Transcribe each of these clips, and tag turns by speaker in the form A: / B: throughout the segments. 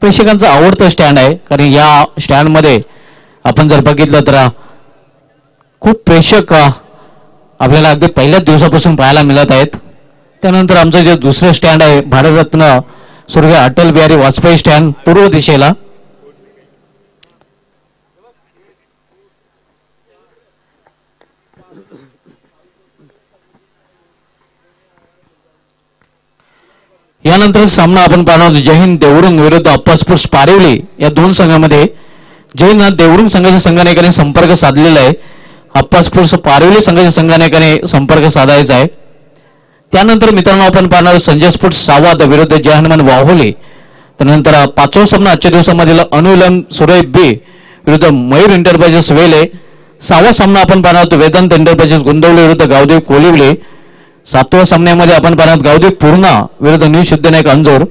A: प्रेक्षकांचं आवडतं स्टँड आहे, कारण या स्टँडमध्ये आपण जर बघितलं तर खूप प्रेक्षक आपल्याला अगदी पहिल्याच दिवसापासून पाहायला मिळत आहेत. त्यानंतर आमचं जे दुसरं स्टँड आहे भारतरत्न स्वर्गीय अटल बिहारी वाजपेयी स्टँड पूर्व दिशेला. यानंतर सामना आपण पाहणार आहोत जय हिंद देवरुंग विरुद्ध अप्पा स्पोर्ट्स पारिवली. या दोन संघामध्ये जय हिंद देवरुंग संघाच्या संघानायकाने संपर्क साधलेला आहे. अप्पा स्पोर्ट्स पारिवली संघाच्या संघानायकाने संपर्क साधायचा आहे. त्यानंतर मित्रांनो आपण पाहणार आहोत संजय स्पोर्ट्स सावाद विरुद्ध जय हनुमान वाहोली. त्यानंतर पाचवा सामना आजच्या दिवसामधील अनुलन सुरई बी विरुद्ध मयूर एंटरप्राइजेस वेले. सहावा सामना आपण पाहणार आहोत वेदांत एंटरप्राइजेस गोंदवली विरुद्ध गावदेव कोलिवले. सातव्या सामन्यामध्ये आपण पाहणार गावदेव पूर्णा विरुद्ध न्यू सिद्धनायक अंजोर.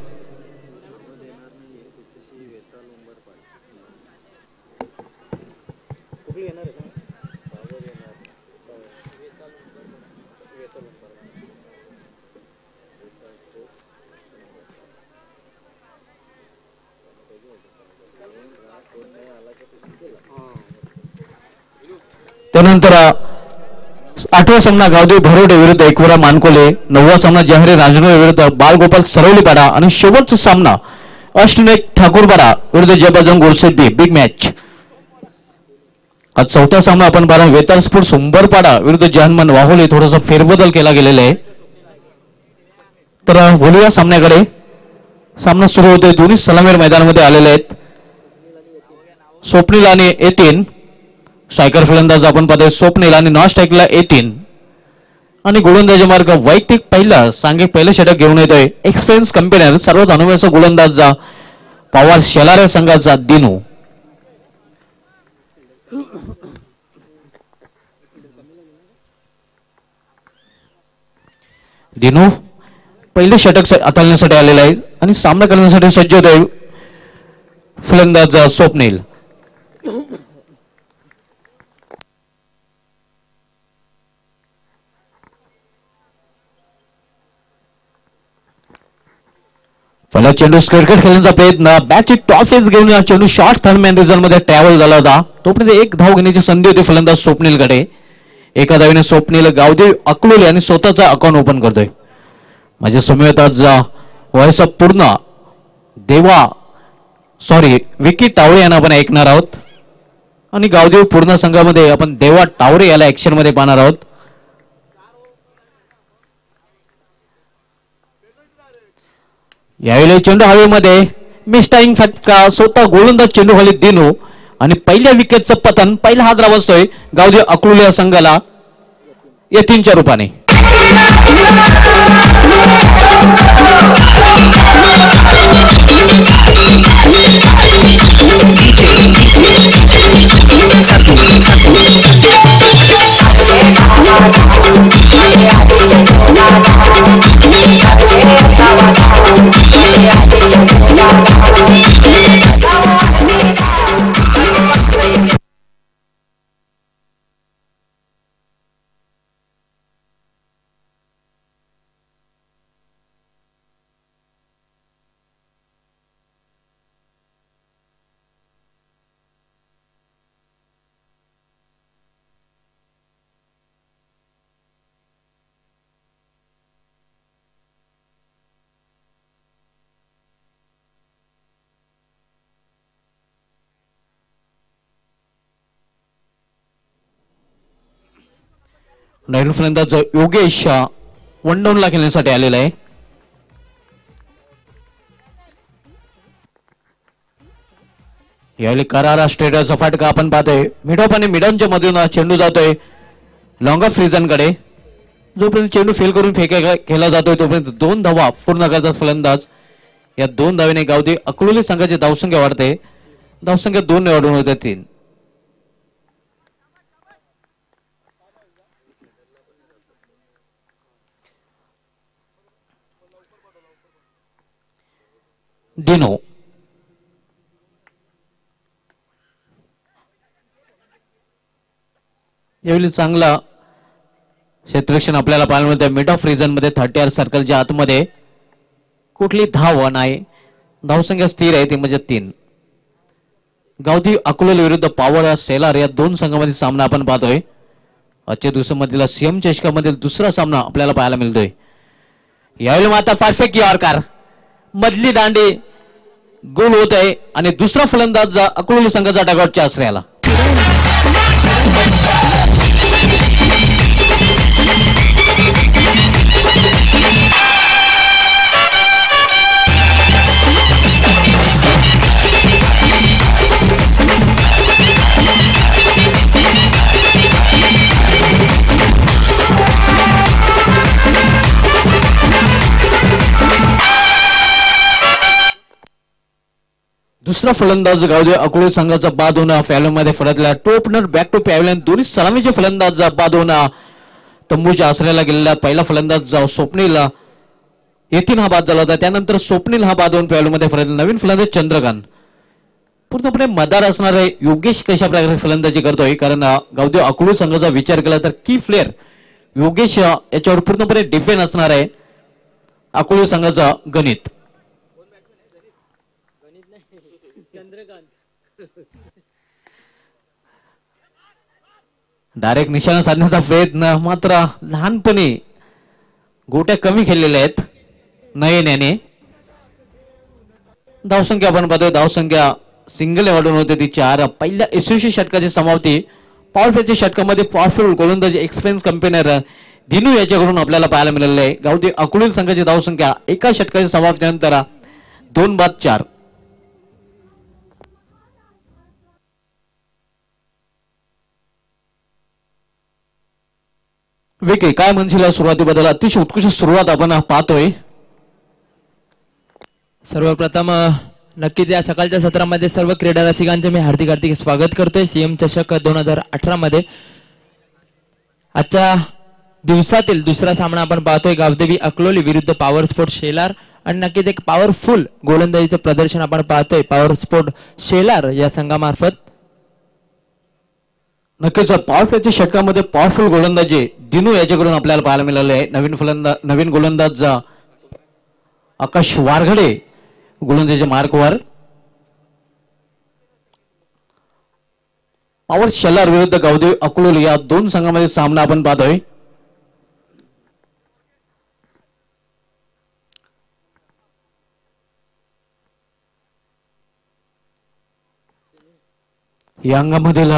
A: त्यानंतर आठवा सामना गावदेव भरोडे विरुद्ध एकवरा मानकोले. नववा सामना जहरे राजनोळे विरुद्ध बालगोपाल सरवलीपाडा. आणि शेवटचा सामना अष्टनायक ठाकूरपाडा विरुद्ध जयबजरंग गोडसिद्धी बिग मॅच. आज चौथा सामना आपण पाहणार वेताळ स्पोर्ट्स उंबरपाडा विरुद्ध जय हनुमान वाहोली. थोडासा फेरबदल केला गेलेला आहे. तर बोलूया सामन्याकडे. सामना सुरू होतोय. दोन्ही सलामीर मैदानामध्ये आलेले आहेत. स्वप्नील आणि येतीन स्ट्रायकर फलंदाज आपण पाहतोय स्वप्नील आणि नॉन स्ट्राईकला येतीन. आणि गोलंदाजी मार्ग वैयक्तिक सांघिक पहिलं षटक घेऊन येतोय एक्सपिरियन्स कंपेनर सर्वात अनुभवाचा गोलंदाज पवार शेलारे संघाचा दिनू. दिनू पहिले षटक हाताळण्यासाठी आलेला आहे आणि सामना करण्यासाठी सज्ज होतोय फलंदाज स्वप्नील. पहिला चेंडू क्रिकेट खेळण्याचा प्रयत्न बॅटची टॉप फेस घेऊन चेंडू शॉर्ट थर्ड मॅन रिझल्ट मध्ये ट्रॅव्हल झाला होता. तोपर्यंत एक धाव घेण्याची संधी होती फलंदाज स्वप्नीलकडे. एका धावीने स्वप्नील गावदेव अकलुले आणि स्वतःचा अकाउंट ओपन करतोय. माझ्या समोर आज वयस पूर्ण विकी टावरे यांना आपण ऐकणार आहोत. आणि गावदेव पूर्ण संघामध्ये आपण देवा टावरे याला ऍक्शन मध्ये पाहणार आहोत. यावेळी चेंडू हवेमध्ये मिस्टाईंग फटका स्वतः गोलंदाज चेंडू खाली दिनू. आणि पहिल्या विकेटचं पतन पहिला हात रावसतोय गावदेव अकलुले संघाला येतीनच्या रूपाने. नवीन फलंदाज योगेश वन डाऊन ला खेळण्यासाठी आलेला आहे. यावेळी करारा स्ट्रेटरचा फटका आपण पाहतोय. मिडॉप आणि मिडॉनच्या मधून चेंडू जातोय लॉंग ऑफ फ्रीजनकडे. जोपर्यंत चेंडू फेल करून खेळला जातोय तोपर्यंत 2 धावा पूर्ण करतात फलंदाज. या 2 धावेने गावदेव अकलुले संघाची धावसंख्या वाढते. धावसंख्या 2 ने वाढून होते 3. दिनो यावेळी चांगला क्षेत्ररक्षण आपल्याला पाहायला मिळतं. मिड ऑफ रिजन मध्ये 30 सर्कलच्या आतमध्ये कुठली धाव नाही. धावसंख्या स्थिर आहे ती म्हणजे 3. गावठी अकोले विरुद्ध पॉवर सेलार या दोन संघांमध्ये सामना आपण पाहतोय. आजच्या दिवसामधील सीएम चषकामधील दुसरा सामना आपल्याला पाहायला मिळतोय. यावेळी मात्र परफेक्ट यॉर्कर मधली दांडी गोल होत आहे आणि दुसरा फलंदाज अकोले संघाचा डगआउटच्या आश्रयाला. दुसरा फलंदाज गावदे अकोले संघाचा बाद होणं पॅव्हलियनमध्ये फरकला. टोपनर बॅक टू पॅव्हलियन दोन्ही सलामीचे फलंदाज बाद होणं तंबूच्या आश्रयाला गेलेला. पहिला फलंदाज स्वप्नील येथील हा बाद झाला होता. त्यानंतर स्वप्नील हा बाद होऊन पॅव्हलियनमध्ये फरकला. नवीन फलंदाज चंद्रकांत. पूर्णपणे मदार असणारे योगेश कशा प्रकारे फलंदाजी करतोय, कारण गावदे अकोले संघाचा विचार केला तर की प्लेअर योगेश याच्यावर पूर्णपणे डिफेंड असणार आहे अकोले संघाचा गणित. डायरेक्ट निशाणा साधण्याचा प्रयत्न, मात्र लहानपणी गोट्या कमी खेळलेल्या आहेत नयन याने. धावसंख्या आपण पाहतोय, धावसंख्या सिंगल वाढून होते ती 4. पहिल्या यशस्वी षटकाची समाप्ती पॉवरफुलच्या षटकामध्ये पॉवरफुल गोलंदाजी एक्सपिरियन्स कंपेनर दिनू याच्याकडून आपल्याला पाहायला मिळालेलं आहे. गावठी अकोले संघाची धावसंख्या एका षटकाच्या समाप्तीनंतर 2-4. विके काय म्हणशील सुरुवातीबद्दल? अतिशय उत्कृष्ट सुरुवात आपण पाहतोय.
B: सर्वप्रथम नक्कीच या सकाळच्या सत्रामध्ये सर्व क्रीडा रसिकांचे मी हार्दिक हार्दिक स्वागत करतोय सीएम चषक 2018 मध्ये. आजच्या दिवसातील दुसरा सामना आपण पाहतोय गावदेवी अकलोली विरुद्ध पॉवर स्पोर्ट शेलार. आणि नक्कीच एक पॉवरफुल गोलंदाजीचं प्रदर्शन आपण पाहतोय पॉवर स्पोर्ट शेलार या संघामार्फत.
A: नक्कीच पॉवरफुलच्या षटकामध्ये पॉवरफुल गोलंदाजी दिनू याच्याकडून आपल्याला पाहायला मिळाले आहे. नवीन गोलंदाज आकाश वारघडे गोलंदाजीच्या मार्कवर. पॉवर शेलार विरुद्ध गावदेवी अकोले या दोन संघांमध्ये सामना आपण पाहतोय. या अंगामधील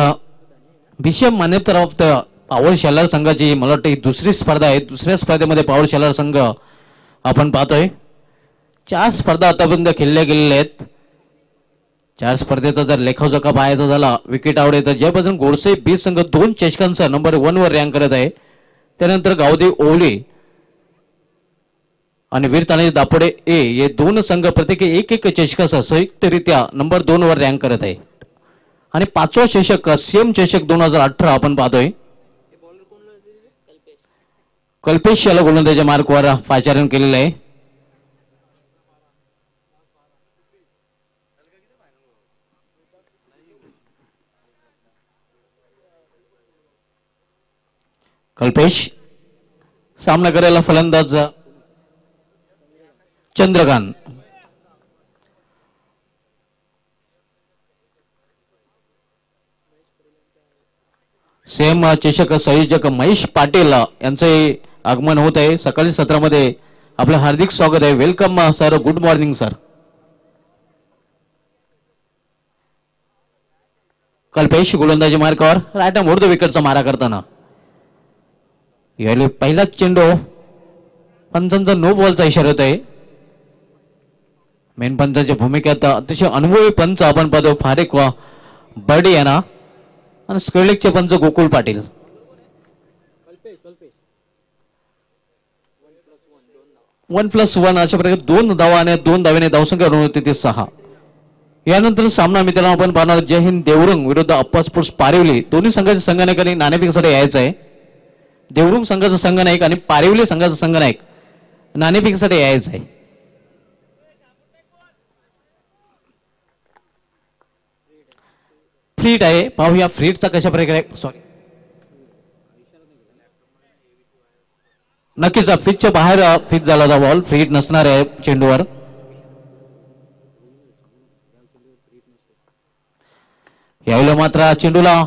A: बीसीएम मान्यताप्राप्त पॉवर शेलार संघाची मला वाटतं दुसरी स्पर्धा आहे. दुसऱ्या स्पर्धेमध्ये पॉवर शेलार संघ आपण पाहतोय. 4 स्पर्धा आतापर्यंत खेळल्या गेलेल्या आहेत. 4 स्पर्धेचा जर लेखाजोखा पाहायचा झाला विकेट आवडे तर जयभजन गोडसे बी संघ 2 चषकांचा नंबर 1 वर रँक करत आहे. त्यानंतर गावदेवी ओवली आणि वीर तानाजी दापोडे ए हे 2 संघ प्रत्येकी 1-1 चषकाचा संयुक्तरित्या नंबर 2 वर रँक करत आहे. आणि 5वा चषक सीएम चषक 2018 आपण पाहतोय. कल्पेश याला गोलंदाजीच्या मार्कवर पाचारण केलेलं आहे. कल्पेश सामना करायला फलंदाज चंद्रकांत. सेम चषक संयोजक महेश पाटील यांचे आगमन होत आहे. सकाळी सत्रामध्ये आपलं हार्दिक स्वागत आहे. Welcome sir, good morning sir. Kalpesh गोलंदाजी मार्कावर राईट आर्म उर्ध विकेटचा मारा करताना. यावेळी पहिलाच चेंडू पंचांचा नो बॉलचा इशारा होत आहे. मेन पंचाच्या भूमिकेत अतिशय अनुभवी पंच आपण पाहतो फारिक बर्डे यांना आणि स्क्वेलिकचे पंच Gokul Patil. One plus one अशा प्रकारे 2 धावा आणि 2 धाव्याने धावसंख्या होती ते 6. यानंतर सामना मित्रांनो आपण पाहणार जय हिंद देवरुंग विरुद्ध अप्पा स्पोर्ट्स पारिवली. दोन्ही संघाचे संघनायकांनी नाणेफेकीसाठी यायचं आहे. देवरुंग संघाचा संघनायक आणि पारिवली संघाचा संघनायक नाणेफेकीसाठी यायचं आहे. फ्रीट आहे, पाहूया फ्रीटचा कशा प्रकारे. सॉरी, नक्कीच पिचच्या बाहेर फिक्स झाला होता बॉल. फ्रीट नसणार आहे चेंडूवर. यावेळेला मात्र चेंडूला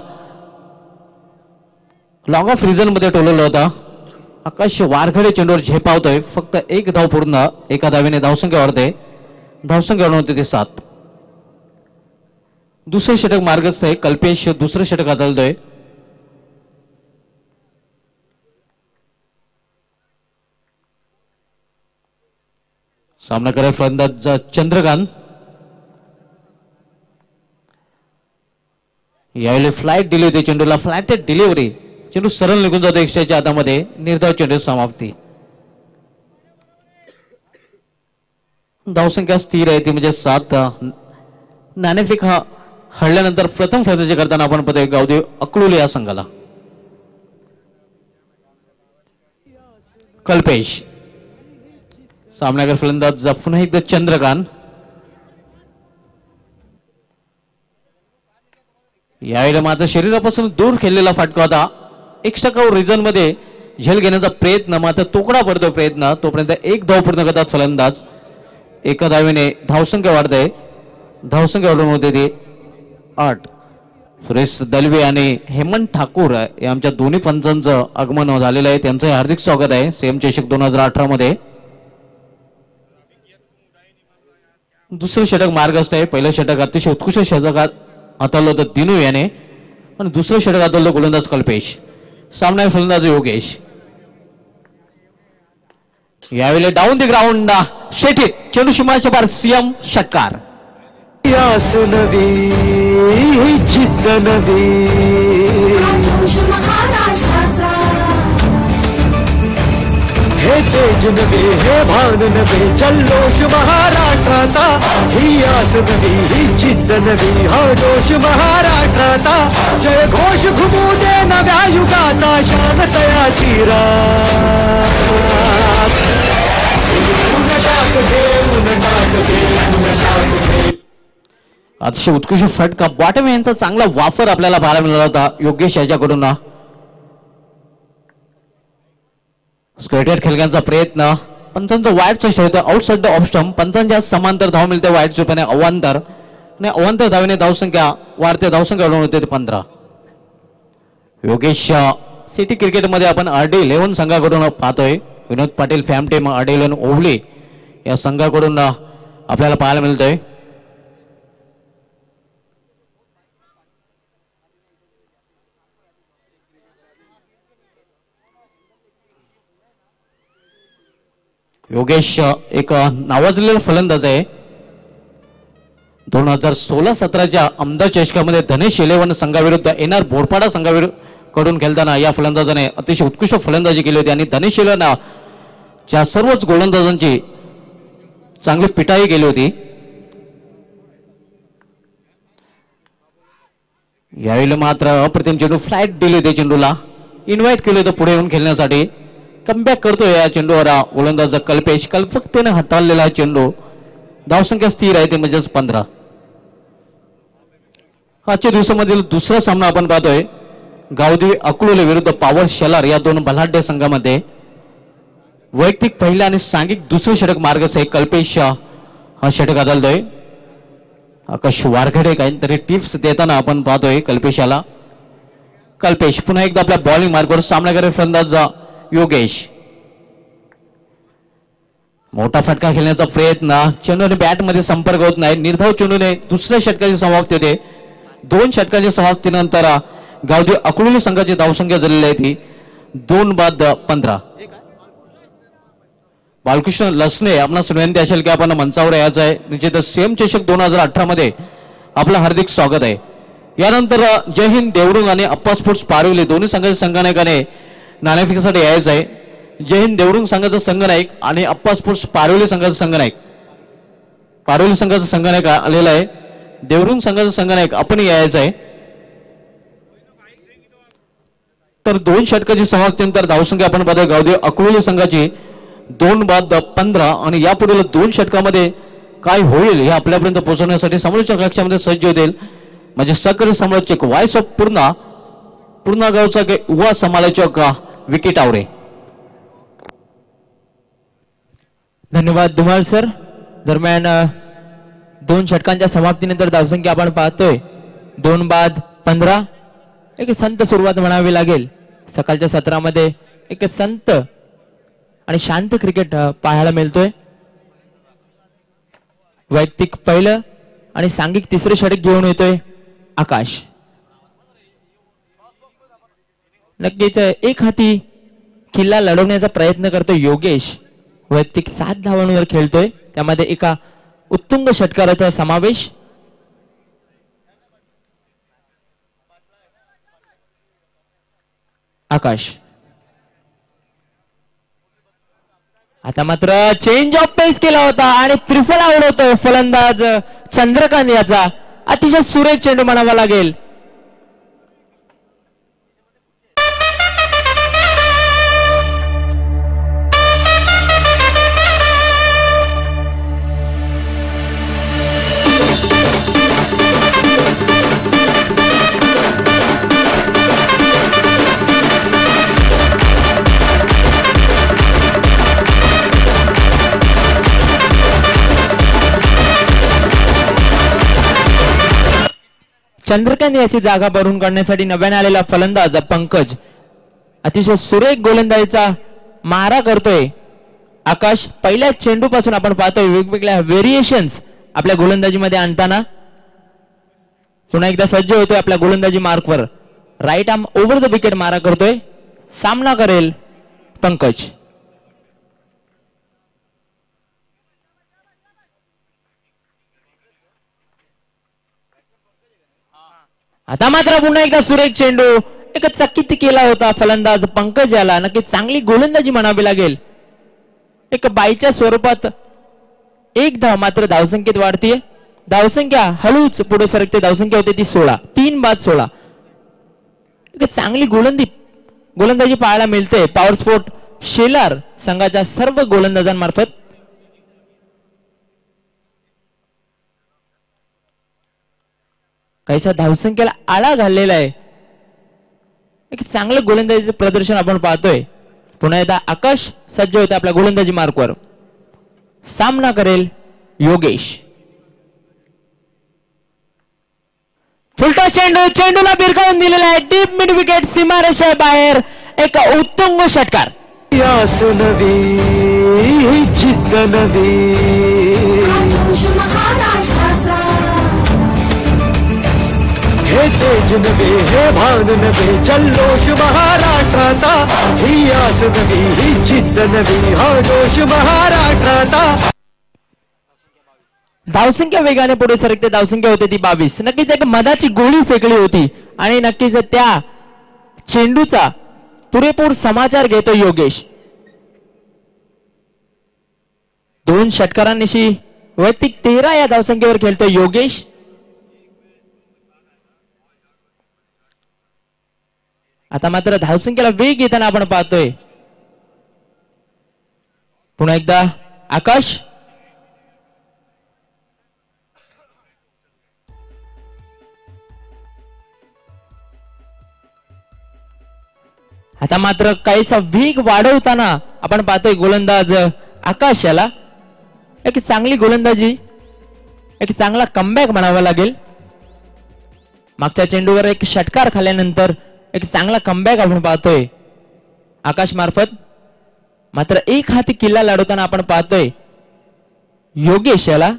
A: लॉंग ऑफ रिझन मध्ये टोलवलं होता. आकाश वारखडे चेंडूवर झेपावतोय. फक्त एक धाव पूर्ण. एका धावेने धावसंख्या वाढते. धावसंख्या होते ते 7. दुसरे षटक मार्गस्थ आहे. कल्पेश दुसरं षटक हाताळतोय. सामना करेल फलंदाज चंद्रकांत. यावेळी फ्लाइट दिली होती चेंडूला. Flat delivery. चेंडू सरळ निघून जातो एक्स्ट्राच्या हातामध्ये. निर्धाव चेंडू समाप्ती. धावसंख्या स्थिर आहे ती म्हणजे 7. नाणेफेक हा हरल्यानंतर प्रथम फलंदाजी करताना आपण पाहतोय गावदेवी अकलूल या संघाला. कल्पेश. सामनागर फलंदाज पुन्हा एकदा चंद्रकांत. यावेळेला मात्र शरीरापासून दूर खेळलेला फटका होता. एक्स्ट्रा रिझन मध्ये झेल घेण्याचा प्रयत्न मात्र तोकडा पडतो प्रयत्न. तोपर्यंत एक धाव पूर्ण करतात फलंदाज. एका धावेने धावसंख्या वाढते. धावसंख्या वाढून होते ते 8. सुरेश दलवे आणि हेमंत ठाकूर या आमच्या दोन्ही पंचांचं आगमन झालेलं आहे. त्यांचं हार्दिक स्वागत आहे सेम चषक 2018 मध्ये. दुसरं षटक मार्गस्थ आहे. पहिलं षटक अतिशय उत्कृष्ट षटकात हाताळलं होतं दिनू याने आणि दुसरं षटक हाताळलं गोलंदाज कल्पेश. सामना फलंदाज योगेश. यावेळी डाऊन द ग्राउंड शेठी चेंडू सीमाच्या पार सीएम षटकार.
C: यास नवी जिद्द नवी हे तेज नवे हे भान नवे जल्लोष महाराष्ट्राचा. ही आस नवी ही जिद्द नवी हा जोश महाराष्ट्राचा. जय घोष घुमू दे नव्या युगाचा शान तयाची रात.
A: अतिशय उत्कृष्ट फटका. बॉटम यांचा चांगला वापर आपल्याला पाहायला मिळाला होता योगेश याच्याकडून. स्क्वेटेड खेळण्याचा प्रयत्न. पंचांचा वाईटचा षटक आउटसाइड द ऑफ स्टंप. पंचांच्या समांतर धाव मिळते वाईट चुपाने अवांतर आणि अवांतर धावेने धावसंख्या वाढते. धावसंख्या वाढून होते 15. योगेश सिटी क्रिकेटमध्ये आपण RD11 संघाकडून पाहतोय. विनोद पाटील फॅम टीम RD11 ओवली या संघाकडून आपल्याला पाहायला मिळतोय. योगेश एक नावाजलेला फलंदाज आहे. 2016-17च्या अहमदाबाद चषकामध्ये धनेश 11 संघाविरुद्ध NR बोरपाडा संघाकडून खेळताना या फलंदाजाने अतिशय उत्कृष्ट फलंदाजी केली होती आणि धनेश 11 च्या सर्वच गोलंदाजांची चांगली पिटाई केली होती. यावेळी मात्र अप्रतिम चेंडू फ्लाइट दिली होती. चेंडूला इन्व्हाइट केले होते पुढे येऊन खेळण्यासाठी. कमबॅक करतोय या चेंडूवर गोलंदाज कल्पेश. कल्पकतेने हाताळलेला चेंडू. धावसंख्या स्थिर आहे ते म्हणजेच 15. आजच्या दिवसामधील दुसरा सामना आपण पाहतोय गावदेवी अकलूल विरुद्ध पॉवर शेलार या दोन बलाढ्य संघामध्ये. वैयक्तिक पहिला आणि सांघिक दुसरे षटक मार्गच आहे. कल्पेश हा षटक हाताळतोय. आकाश वारखडे काहीतरी टिप्स देताना आपण पाहतोय कल्पेशाला. कल्पेश पुन्हा एकदा आपल्या बॉलिंग मार्गावर सामना करेल फलंदाज योगेश. मोठा फटका खेळण्याचा प्रयत्न. चेंडूने बॅट मध्ये संपर्क होत नाही. निर्धाव चेंडूने दुसऱ्या षटकाची समाप्ती होते. 2 षटकांच्या समाप्तीनंतर गावदेवी अकलूल संघाची धावसंख्या झालेली आहे ती 2 बाद 15. बालकृष्ण लसणे आपणास विनंती असेल की आपण मंचावर यायचं आहे. निश्चितच सेम चषक 2018 मध्ये आपलं हार्दिक स्वागत आहे. यानंतर जय हिंद देवरुंग आणि अप्पा स्पोर्ट्स पारवली दोन्ही संघाच्या संघनायकाने नाणेफेकीसाठी यायचं आहे. जय हिंद देवरुंग संघाचा संघनायक आणि अप्पा स्पोर्ट्स पारवली संघाचा संघनायक. पारवली संघाचा संघनायक आलेला आहे. देवरुंग संघाचा संघनायक आपण यायचं आहे. तर 2 षटकाची समाप्तीनंतर धावसंख्या आपण पाहतोय गावदेवी अकलूल संघाची 2 बाद 15 आणि यापुढील 2 षटकामध्ये काय होईल हे आपल्यापर्यंत पोहोचवण्यासाठी समालोचक कक्षामध्ये सज्ज होतील म्हणजे सहकारी समालोचक व्हॉइस ऑफ पूर्णा गावचा युवा समालोचक विकी टावरे.
B: धन्यवाद धुमाळ सर. दरम्यान 2 षटकांच्या समाप्तीनंतर धावसंख्या आपण पाहतोय 2 बाद 15. एक संत सुरुवात म्हणावी लागेल. सकाळच्या सत्रामध्ये एक संत आणि शांत क्रिकेट पाहायला मिळतोय. वैयक्तिक पहिलं आणि सांघिक तिसरे षटक घेऊन येतोय आकाश. नक्कीच एक हाती किल्ला लढवण्याचा प्रयत्न करतोय योगेश. वैयक्तिक 7 धावांवर खेळतोय, त्यामध्ये एका उत्तुंग षटकाराचा समावेश. आकाश आता मात्र चेंज ऑफ पेस केला होता आणि त्रिफल आवडतोय फलंदाज चंद्रकांत याचा. अतिशय सुरेख चेंडू म्हणावा लागेल. चंद्रकांत याची जागा भरून काढण्यासाठी नव्याने आलेला फलंदाज पंकज अतिशय सुरेख गोलंदाजीचा मारा करतोय. आकाश पहिल्या चेंडू पासून आपण पाहतोय वेगवेगळ्या व्हेरिएशन्स आपल्या गोलंदाजीमध्ये आणताना. पुन्हा एकदा सज्ज होतोय आपल्या गोलंदाजी मार्कवर. Right arm over the wicket मारा करतोय. सामना करेल पंकज. आता मात्र पुन्हा एकदा सुरेख चेंडू एक चकित केला होता फलंदाज पंकज याला. नक्की चांगली गोलंदाजी म्हणावी लागेल. एक बाईच्या स्वरूपात एक धाव मात्र धावसंख्येत वाढतीये. धावसंख्या हळूच पुढे सरकते. धावसंख्या होते ती 16. 3 बाद 16. एक चांगली गोलंदाजी पाहायला मिळते पॉवर स्पोर्ट शेलार संघाच्या सर्व गोलंदाजांमार्फत. काहीसा धावसंख्येला आळा घाललेला आहे. एक चांगलं गोलंदाजीचं प्रदर्शन आपण पाहतोय. पुन्हा एकदा आकाश सज्ज होते आपल्या गोलंदाजी मार्कवर. सामना करेल योगेश. फुलटा चेंडूला बिरकावून दिलेला आहे. डीप मिड विकेट सीमारेषा बाहेर. एक उत्तुंग षटकार.
C: यास नवी जिद्द नवी हे तेज नवे हे भान नवे जल्लोष महाराष्ट्राचा. ही आस नवी ही जिद्द नवी हा जोश महाराष्ट्राचा.
B: धावसंख्या वेगाने पुढे सरकते. धावसंख्या होते ती 22. नक्कीच एक मधाची गोळी फेकली होती आणि नक्कीच त्या चेंडूचा पुरेपूर समाचार घेतो योगेश. 2 षटकारांनिशी वैयक्तिक 13 या धावसंख्येवर खेळतो योगेश. आता मात्र धावसंख्येला वेग येताना आपण पाहतोय. पुन्हा एकदा आकाश. आता मात्र काहीसा वेग वाढवताना आपण पाहतोय गोलंदाज आकाश याला. एक चांगली गोलंदाजी, एक चांगला कमबॅक म्हणावा लागेल. मागच्या चेंडूवर एक षटकार खाल्ल्यानंतर एक चांगला कमबॅक आपण पाहतोय आकाश मार्फत. मात्र एक हाती किल्ला लढवताना आपण पाहतोय योगेश याला.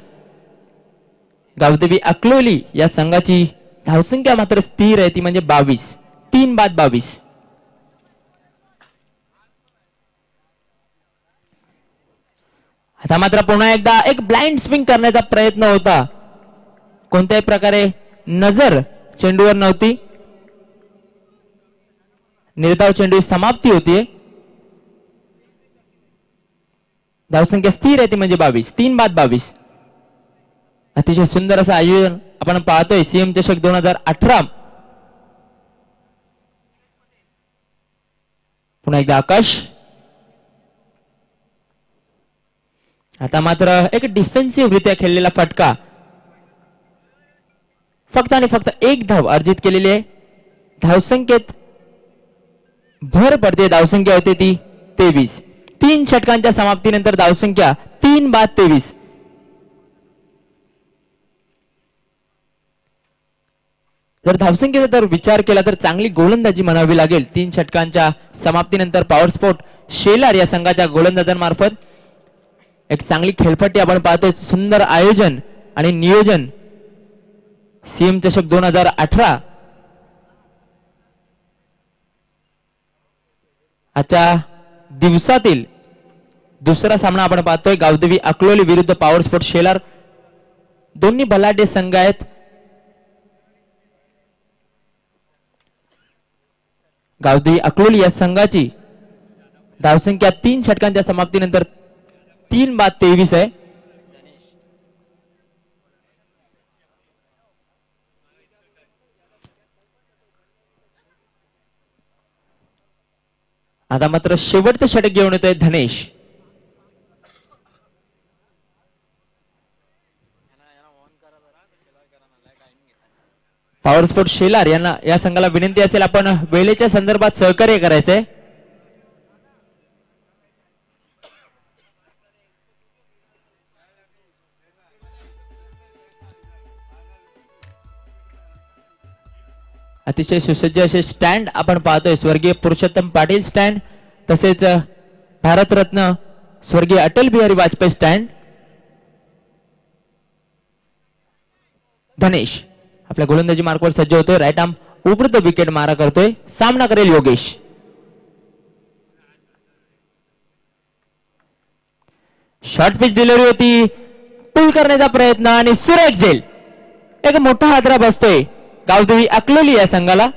B: गावदेवी अकलोली या संघाची धावसंख्या मात्र स्थिर आहे, ती म्हणजे 22. 3 बाद 22. आता मात्र पुन्हा एकदा एक ब्लाइंड स्विंग करण्याचा प्रयत्न होता. कोणत्याही प्रकारे नजर चेंडूवर नव्हती. निर्धाव चेंडू समाप्ती होतीये. धावसंख्या स्थिर आहे ती म्हणजे 22. 3 बाद 22. अतिशय सुंदर असं आयोजन आपण पाहतोय सीएम चषक 2018. पुन्हा एकदा आकाश. आता मात्र एक डिफेन्सिव्ह रित्या खेळलेला फटका. फक्त आणि फक्त एक धाव अर्जित केलेली आहे. धावसंख्येत भर पडते. धावसंख्या होते ती 23. 3 षटकांच्या समाप्तीनंतर धावसंख्या 3 बाद 23. जर धावसंख्येचा जर विचार केला तर चांगली गोलंदाजी म्हणावी लागेल. 3 षटकांच्या समाप्तीनंतर पॉवर स्पोर्ट शेलार या संघाच्या गोलंदाजांमार्फत एक चांगली खेळपट्टी आपण पाहतोय. सुंदर आयोजन आणि नियोजन. सीएम चषक 2018 आजच्या दिवसातील दुसरा सामना आपण पाहतोय. गावदेवी अकलोली विरुद्ध पॉवर स्पोर्ट शेलार. दोन्ही बलाढ्य संघ आहेत. गावदेवी अकलोली या संघाची धावसंख्या 3 षटकांच्या समाप्तीनंतर 3/23 आहे. आता मात्र शेवटचं षटक घेऊन येतोय धनेश. पॉवर स्पोर्ट शेलार यांना या संघाला विनंती असेल आपण वेळेच्या संदर्भात सहकार्य करायचंय. अतिशय सुसज्ज असे स्टँड आपण पाहतोय. स्वर्गीय पुरुषोत्तम पाटील स्टँड, तसेच भारतरत्न स्वर्गीय अटल बिहारी वाजपेयी स्टँड. धनेश आपल्या गोलंदाजी मार्कवर सज्ज होतोय. राईट आर्म उपरुद्ध विकेट मारा करतोय. सामना करेल योगेश. शॉर्ट पिच डिलिव्हरी होती. पुल करण्याचा प्रयत्न आणि सुरेख झेल. एक मोठा हादरा बसतोय गावदेवी अकलोली या संघाला.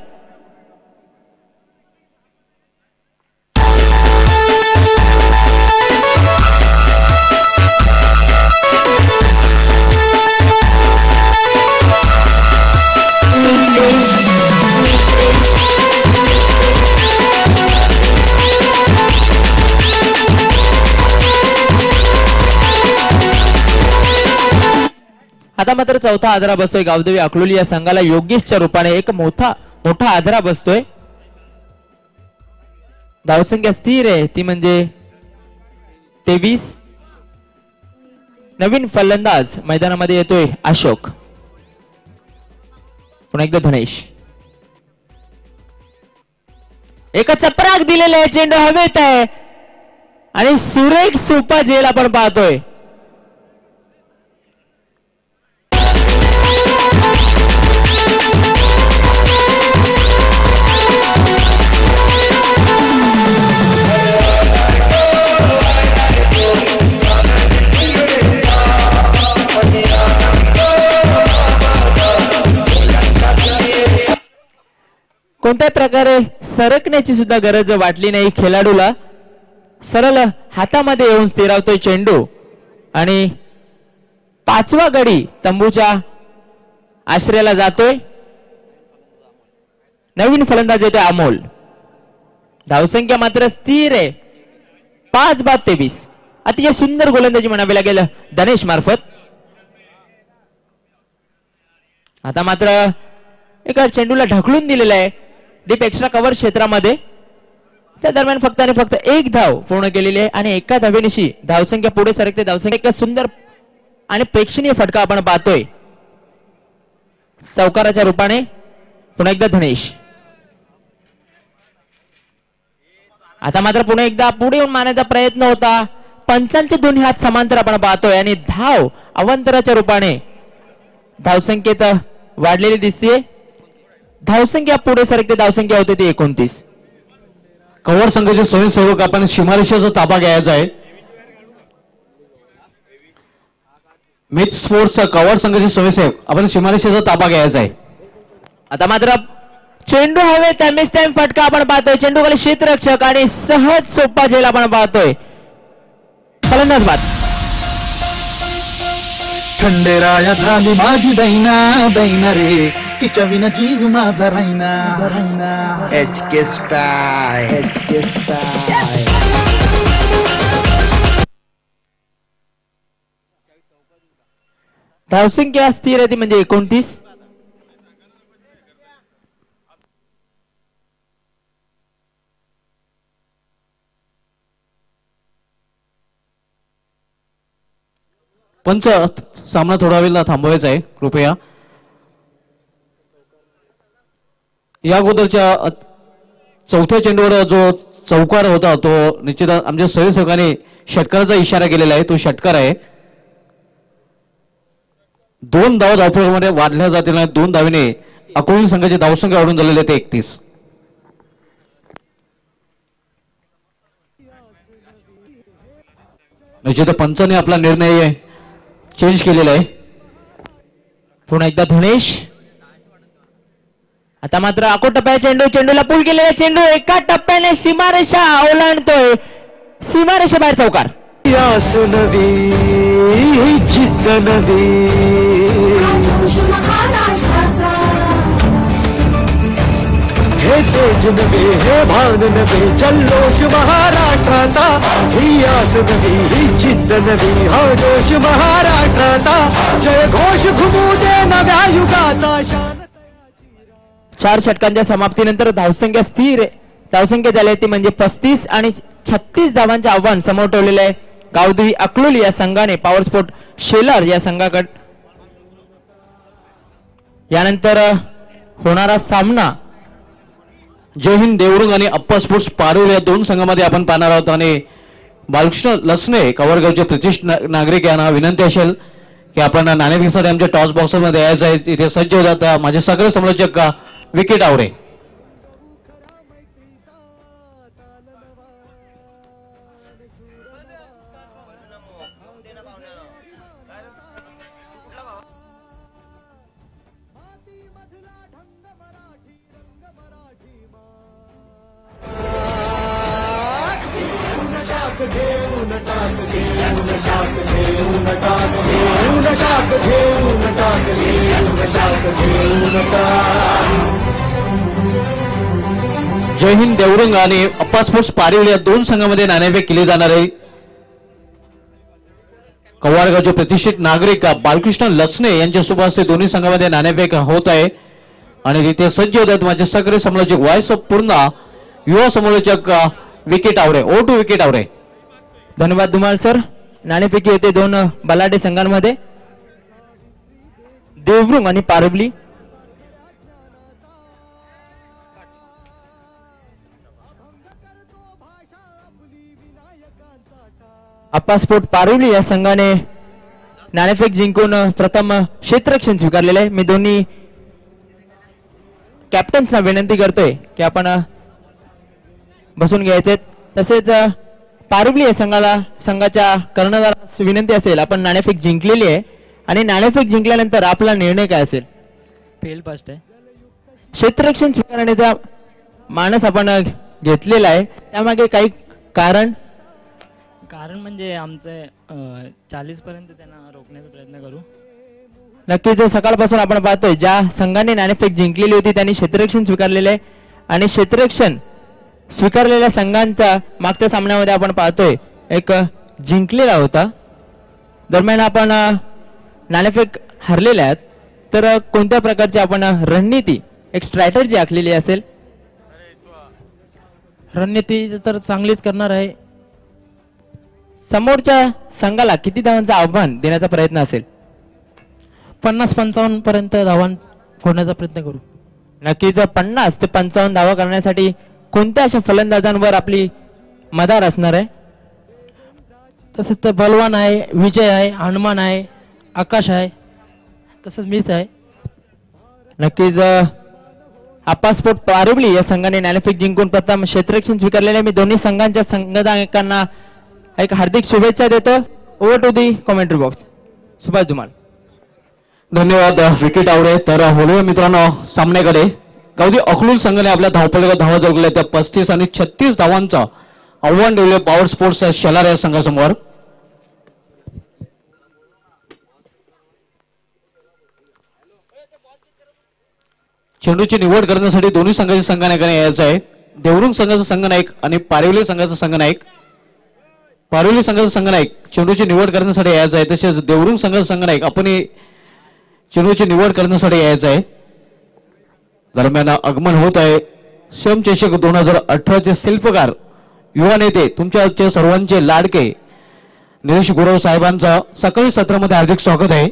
B: आता मात्र चौथा आदरा बसतोय गावदेवी अकलोली या संघाला. योगेशच्या रूपाने एक मोठा आदरा बसतोय. धावसंख्या स्थिर आहे ती म्हणजे 23. नवीन फलंदाज मैदानामध्ये येतोय अशोक. पुन्हा एकदा धनेश. एका चपराक दिलेला आहे. चेंडू हवेत आहे आणि सुरेख सुपा झेल आपण पाहतोय. कोणत्याही प्रकारे सरकण्याची सुद्धा गरज वाटली नाही खेळाडूला. सरळ हातामध्ये येऊन स्थिरावतोय चेंडू आणि 5वा गडी तंबूच्या आश्रयाला जातोय. नवीन फलंदाज येतोय अमोल. धावसंख्या मात्र स्थिर आहे 5/23. अतिशय सुंदर गोलंदाजी म्हणावी लागेल धनेश मार्फत. आता मात्र एका चेंडूला ढकलून दिलेला आहे डीप एक्स्ट्रा कव्हर क्षेत्रामध्ये. त्या दरम्यान फक्त आणि फक्त एक धाव पूर्ण केलेली आहे आणि एका धावेनिशी धावसंख्या पुढे सरकते. धावसंख्या एक सुंदर आणि प्रेक्षणीय फटका आपण पाहतोय चौकाराच्या रूपाने. पुन्हा एकदा धनेश. आता मात्र पुन्हा एकदा पुढे येऊन मारण्याचा प्रयत्न होता. पंचांचे दोन्ही हात समांतर आपण पाहतोय आणि धाव अवंतराच्या रूपाने धावसंख्येत वाढलेली दिसते. धावसंख्या पुढे सरकते. धावसंख्या होते ती 29.
A: कव्हर संघाचे स्वयंसेवक आपण सीमारेषेचा ताबा घ्यायचा आहे. मिथ स्पोर्ट्सचा कव्हर संघाचे स्वयंसेवक आपण सीमारेषेचा ताबा घ्यायचा आहे.
B: आता मात्र चेंडू हवे त्या मिस टाइम फटका आपण पाहतोय. चेंडू खाली क्षेत्ररक्षक आणि सहज सोपा झेल आपण पाहतोय. फलंदाज बाद.
D: खंडेराया झाली माझी दैना दैना रे. तिच्या विना जीव माझा राहिना. HK स्टाय.
B: धावसंख्या स्थिर आहे ती म्हणजे 29.
A: पंच सामना थोडा वेळ थांबवायचा आहे कृपया. या अगोदरच्या चौथ्या चेंडूवर जो चौकार होता तो निश्चित आमच्या सहयोगाने षटकाराचा इशारा केलेला आहे, तो षटकार आहे. 2 धावा धावफलकामध्ये वाढल्या जातील आणि 2 धावेने अकोला संघाची धावसंख्या वाढून झालेली आहे ते 31. निश्चित पंचाने आपला निर्णय चेंज केलेला आहे.
B: पुन्हा एकदा धनेश. आता मात्र आखो टप्प्या चेंडूला पूल केलेला चेंडू एका टप्प्याने सीमारेषा ओलांडतोय. सीमारेषेबाहेर चौकार.
C: यास नवी जिद्द नवी हे तेज नवे हे भान नवे जल्लोष महाराष्ट्राचा. ही यास नवी ही जिद्द नवी हा जोश महाराष्ट्राचा. जय घोष घुमू दे नव्या युगाचा.
B: 4 षटकांच्या समाप्तीनंतर धावसंख्या स्थिर धावसंख्या झाली ती म्हणजे 35 आणि 36 धावांचे आव्हान समोर ठेवलेले आहे गावदेवी अकलूल या संघाने पॉवर स्पोर्ट शेलार या संघाकडे. यानंतर होणारा सामना
A: जय हिंद देवरुंग आणि अप्पा स्पोर्ट्स पारुल या 2 संघामध्ये आपण पाहणार आहोत. आणि बालकृष्ण लसने कवरगावचे प्रतिष्ठित नागरिक यांना विनंती असेल की आपण नाणेफेकीसाठी आमच्या टॉस बॉक्समध्ये यायचं आहे. इथे सज्ज होतात माझे सगळे समालोचक विकेट आवरे. जय हिंद देवरुंग आणि अप्पा स्पोर्ट्स पारिवली या 2 संघांमध्ये नाणेफेक केली जाणार आहे. कवारगावचे प्रतिष्ठित नागरिक बालकृष्ण लसने यांच्या शुभ हस्ते दोन्ही संघांमध्ये नाणेफेक होत आहे. आणि तिथे सज्ज होत आहेत माझे सगळे समालोचक व्हॉइस ऑफ पूर्ण युवा समालोचक विकेट आवरे. O टू विकेट आवरे.
B: धन्यवाद धुमाल सर. नाणेफेकी होते 2 बलाढ्य संघांमध्ये देवरुंग आणि पारवली. अप्पा स्पोर्ट पारुली या संघाने नाणेफेक जिंकून प्रथम क्षेत्ररक्षण स्वीकारलेले आहे. मी दोन्ही कॅप्टन्सना विनंती करतोय की आपण बसून घ्यायचे. तसेच पारुली या संघाच्या कर्णधारास विनंती असेल आपण नाणेफेक जिंकलेली आहे आणि नाणेफेक जिंकल्यानंतर आपला निर्णय काय असेल.
E: फेल पास्ट आहे.
B: क्षेत्ररक्षण स्वीकारण्याचा मानस आपण घेतलेला आहे त्यामागे काही कारण
E: म्हणजे आमचे 40 पर्यंत त्यांना रोखण्याचा प्रयत्न करू.
B: नक्कीच सकाळपासून आपण पाहतोय ज्या संघाने नाणेफेक जिंकलेली होती त्यांनी क्षेत्ररक्षण स्वीकारलेले आहे आणि क्षेत्ररक्षण स्वीकारलेल्या संघांचा मागच्या सामन्यामध्ये आपण पाहतोय एक जिंकलेला होता. दरम्यान आपण नाणेफेक हरलेले आहेत तर कोणत्या प्रकारची आपण रणनीती एक स्ट्रॅटर्जी आखलेली असेल.
F: रणनीती तर चांगलीच करणार आहे.
B: समोरच्या संघाला किती धावांचं आव्हान देण्याचा प्रयत्न असेल.
F: 50-55 पर्यंत धावा फोडण्याचा प्रयत्न करू.
B: नक्कीच 50 ते 55 धावा करण्यासाठी कोणत्या अशा फलंदाजांवर आपली मदार असणार आहे.
F: तसंच तर बलवान आहे, विजय आहे, हनुमान आहे, आकाश आहे, तसंच मीच आहे.
B: नक्कीच अप्पा स्पोर्ट पारुली या संघाने नाणेफेक जिंकून प्रथम क्षेत्ररक्षण स्वीकारलेले. मी दोन्ही संघांच्या संघनायकांना एक हार्दिक शुभेच्छा देतो. Over to the commentary box. Subhash Dhumal.
A: धन्यवाद विकेट आवरे. तर बोलूया मित्रांनो सामन्याकडे. गावदेवी अकलूल संघाने आपल्या धावपळीला धावा जोडल्या त्या 35 आणि 36 धावांचं आव्हान ठेवले पॉवर स्पोर्ट्स शेलार या संघासमोर. चेंडूची निवड करण्यासाठी दोन्ही संघाच्या संघनायकाने यायचं आहे. देवरुंग संघाचा संघनायक आणि पारिवली संघाचा संघनायक. पारिवली संघाचा संघनायक चेंडूची निवड करण्यासाठी यायचं आहे. तसेच देवरुंग संघाचा संघनायक आपण चेंडूची निवड करण्यासाठी यायचं आहे. दरम्यान आगमन होत आहे श्रमचषक 2018चे शिल्पकार युवा नेते तुमच्या सर्वांचे लाडके निलेश गुरव साहेबांचं सकाळी सत्रामध्ये हार्दिक स्वागत आहे.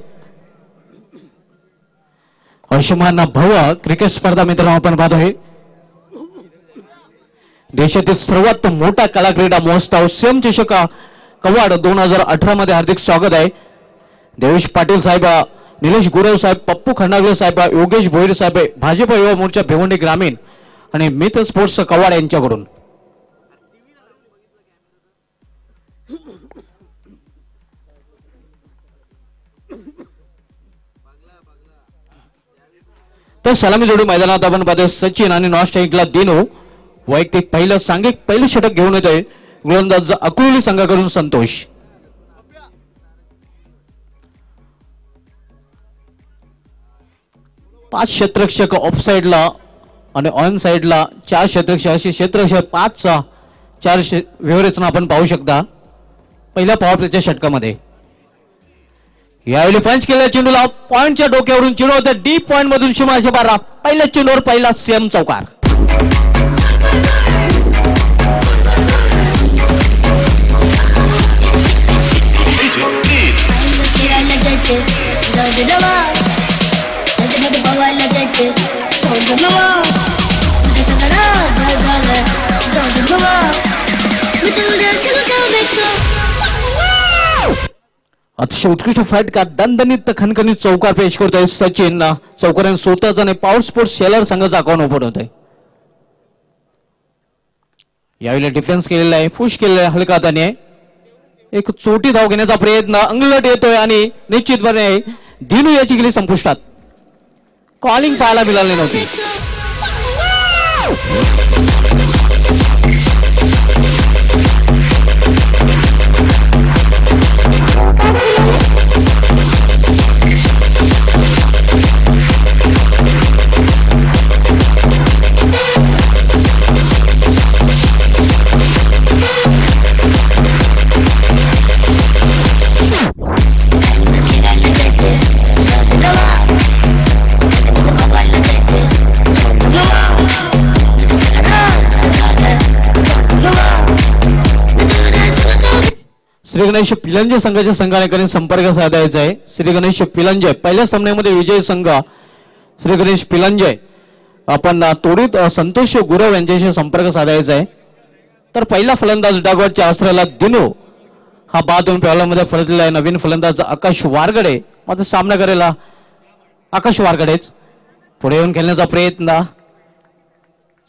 A: आयुष्यमान भव्य क्रिकेट स्पर्धा मित्रांनो आपण पाहतोय. देशातील सर्वात मोठा कला क्रीडा महोत्सव सीएम चषक कवाड 2018 मध्ये हार्दिक स्वागत आहे. देवेश पाटील साहेब, निलेश गुरव साहेब, पप्पू खंडागळे साहेब, योगेश भोईर साहेब, भाजप युवा मोर्चा भिवंडी ग्रामीण आणि मित्र स्पोर्ट्स कवाड यांच्याकडून तर सलामी जोडी मैदानात आपण पाहतोय. सचिन आणि नॉस्टॅगिकला दिनू वैयक्तिक पहिलं सांघिक पहिलं षटक घेऊन येतोय. गोलंदाज अकुली संघाकडून संतोष. पाच क्षेत्ररक्षक ऑफ साइडला आणि ऑन साइडला 4 क्षेत्ररक्षक अशी क्षेत्ररक्षक 5चा 4 व्यवरचना आपण पाहू शकता पहिल्या पॉवर प्लेच्या षटकामध्ये. यावेळी पंच केलेल्या चेंडूला पॉइंटच्या डोक्यावरून चेंडू होता डीप पॉइंट मधून शिमाशे बारा. पहिल्या चेंडूवर पहिला सीएम चौकार. अतिशय उत्कृष्ट फाईट का दणदणीत खणखणीत चौकार पेश करतोय सचिन. चौकाराने स्वतःचा आणि पॉवर स्पोर्ट्स शेलर संघाचा अकाउंट ओपन होतोय. यावेळी डिफेन्स केलेला आहे, पुश केलेला आहे हलका हाताने. एक चोटी धाव घेण्याचा प्रयत्न अंगलट येतोय आणि निश्चितपणे दिनू याची गेली संपुष्टात. कॉलिंग पाहायला मिळाली नव्हती. श्री गणेश पिलंजे संघाच्या संघाने संपर्क साधायचा आहे. श्री गणेश पिलंजे पहिल्या सामन्यामध्ये विजयी संघ श्री गणेश पिलंजे आपण त्वरित संतोष गुरव यांच्याशी संपर्क साधायचा आहे. तर पहिला फलंदाज डागवटच्या अस्त्राला दिनू हा बाद 2 पेहलमध्ये फलटलेला आहे. नवीन फलंदाज आकाश वारगडे मात्र सामना करेला आकाश वारगडेच पुढे येऊन खेळण्याचा प्रयत्न.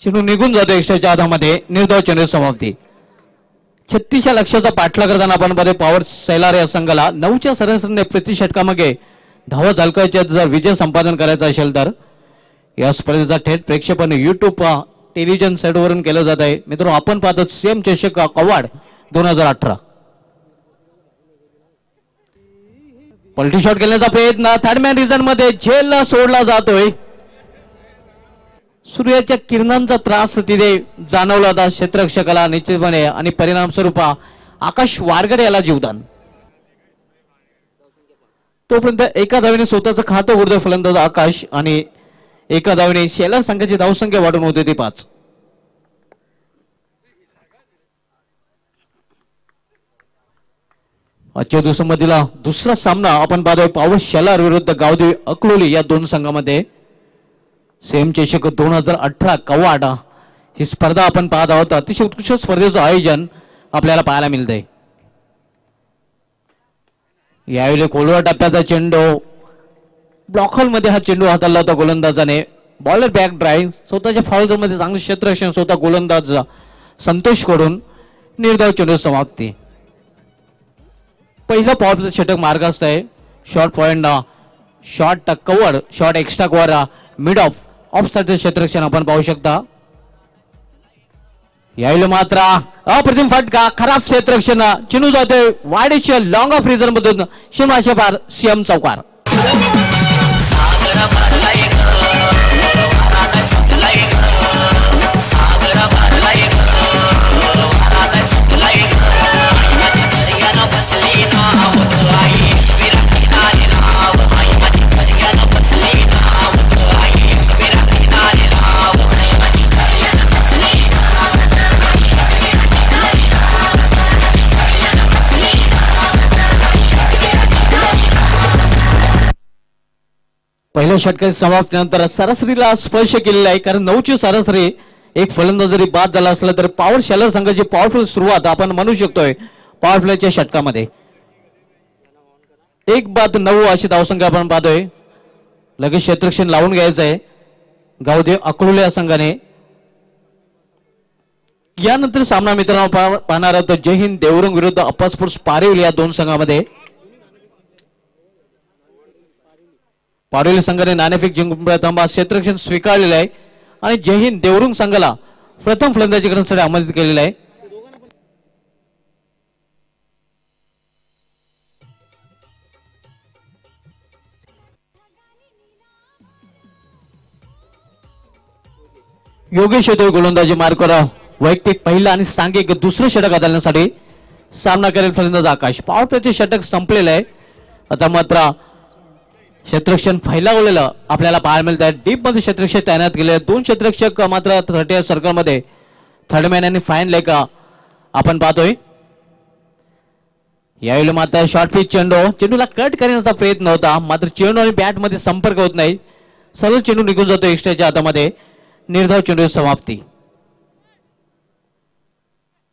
A: चेंडू निघून जातो एक्स्ट्राच्या आधामध्ये. निर्धाव चेंडू समाप्ती. 36च्या लक्ष्याचा पाठलाग करताना आपण मध्ये पॉवर सैलार या संघाला 9च्या सरासरीने प्रति षटकामागे धावा झळकायच्या जर विजय संपादन करायचा असेल तर या स्पर्धेचा थेट प्रक्षेपण युट्यूब टेलिव्हिजन सेटवरून केलं जात आहे. मित्रांनो आपण पाहतो सीएम चषक कवाड 2018. पलटी शॉट खेळण्याचा प्रयत्न थर्ड मॅन रिझन मध्ये झेलला सोडला जातोय. सूर्याच्या किरणांचा त्रास तिथे जाणवला होता क्षेत्ररक्षकाला निश्चितपणे आणि परिणाम स्वरूप आकाश वारगडे याला जीवदान. तोपर्यंत एका धावेने स्वतःचं खातं उघडतोय फलंदाज आकाश आणि एका धावेने शेलर संघाची धावसंख्या वाढून होते ती 5. आजच्या दिवसामधील दुसरा सामना आपण पाहतोय पॉवर शेलार विरुद्ध गावदेवी अकलोली या 2 संघामध्ये. सीएम चषक 2018 कवाड ही स्पर्धा आपण पाहत आहोत. अतिशय उत्कृष्ट स्पर्धेचं आयोजन आपल्याला पाहायला मिळतंय. यावेळी कोलवा टप्प्याचा चेंडू ब्लॉकहोल मध्ये हा चेंडू हाताळला होता गोलंदाजाने. बॉलर बॅक ड्राईव्ह स्वतःच्या फाउल मध्ये चांगलं क्षेत्ररक्षण स्वतः गोलंदाज संतोष कडून निर्धाव चेंडू समाप्ती. पहिला पॉवर षटक मार्गास्त आहे. Short point short cover short extra cover mid off साइडचं क्षेत्ररक्षण आपण पाहू शकता. यावेळी मात्र अप्रतिम फटका खराब क्षेत्ररक्षण चिनू जातोय वाडीच्या लॉंग ऑफ रिझन मधून शिमाशे पार सीएम चौकार. पहिल्या षटकाची समाप्तीनंतर सरासरीला स्पर्श केलेला आहे, कारण 9ची सरासरी एक फलंदाज जरी बाद झाला असला तरी पॉवर शेलर संघाची पॉवरफुल सुरुवात आपण म्हणू शकतोय पॉवर प्लेच्या षटकामध्ये. 1-9 अशी धावसंख्या आपण पाहतोय. लगेच क्षेत्ररक्षण लावून घ्यायचं आहे गावदेव अकलुले या संघाने. यानंतर सामना मित्रांनो पाहणार आहोत जय हिंद देवरंग विरुद्ध अप्पा स्पोर्ट्स पारिवली या दोन संघामध्ये. पारिवली संघाने नाणेफेक जिंकून प्रथम क्षेत्ररक्षण स्वीकारलेलं आहे आणि जय हिंद देवरुंग संघाला प्रथम फलंदाजी करण्यासाठी आमंत्रित केलेलं आहे. योगेश येतोय गोलंदाजी मार्कवर. वैयक्तिक पहिला आणि सांघिक दुसरं षटक हाताळण्यासाठी सामना करेल फलंदाज आकाश. पॉवर प्लेचे षटक संपलेलं आहे. आता मात्र क्षेत्ररक्षण फैलावलेलं आपल्याला पाहायला मिळत आहे. डीप मध्ये क्षेत्ररक्षक तैनात केले. 2 क्षेत्ररक्षक मात्र 30 सर्कल मध्ये थर्ड मॅन आणि फाईन लेग आपण पाहतोय. यावेळी मात्र शॉर्ट पिच चेंडूला कट करण्याचा प्रयत्न होता, मात्र चेंडू आणि बॅट मध्ये संपर्क होत नाही. सरळ चेंडू निघून जातो एक्स्ट्राच्या हातामध्ये. निर्धाव चेंडू समाप्ती.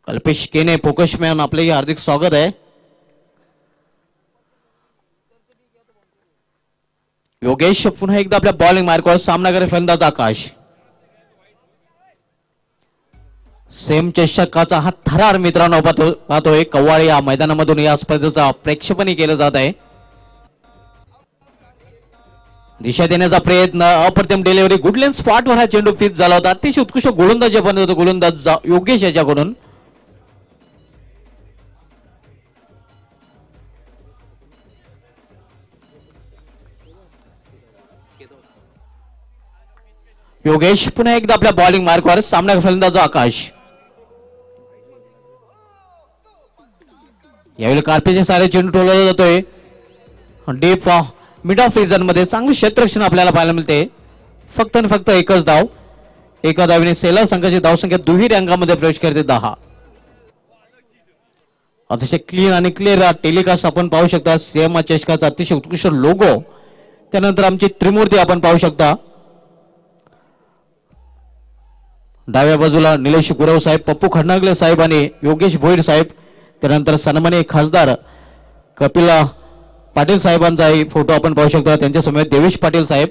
A: कल्पेश केने फोकस मॅन आपले हार्दिक स्वागत आहे. योगेश पुन्हा एकदा आपल्या बॉलिंग मार्कवर सामना करेल फलंदाज आकाश. सेम चषकाचा हा थरार मित्रांनो पाहतोय कव्वाळी या मैदानामधून या स्पर्धेचा प्रेक्षेपणही केलं जात आहे. दिशा देण्याचा प्रयत्न, अप्रतिम डिलिव्हरी, गुडलेन स्पॉटवर हा चेंडू फिक्स झाला होता. अतिशय उत्कृष्ट गोलंदाजी आपण होतो गोलंदाज योगेश याच्याकडून. योगेश पुन्हा एकदा आपल्या बॉलिंग मार्कवर सामना फलंदाज आकाश. यावेळी कार्पेचे सारे चेंडू टोलवला जातोय. डीप मिड ऑफ सीझन मध्ये चांगलं क्षेत्ररक्षण आपल्याला पाहायला मिळते. फक्त आणि फक्त एकच धाव. एका धावीने सेलर संघाची धावसंख्या दुहेरी अंकामध्ये प्रवेश करते 10. अतिशय क्लीन आणि क्लिअर टेलिकास्ट आपण पाहू शकता. सीएम चषकाचा अतिशय उत्कृष्ट लोगो, त्यानंतर आमची त्रिमूर्ती आपण पाहू शकता. डाव्या बाजूला निलेश गुरव साहेब, पप्पू खंडागले साहेब आणि योगेश भोईर साहेब. त्यानंतर सन्माननीय खासदार कपिला पाटील साहेबांचाही फोटो आपण पाहू शकतो. त्यांच्या समोर देवेश पाटील साहेब.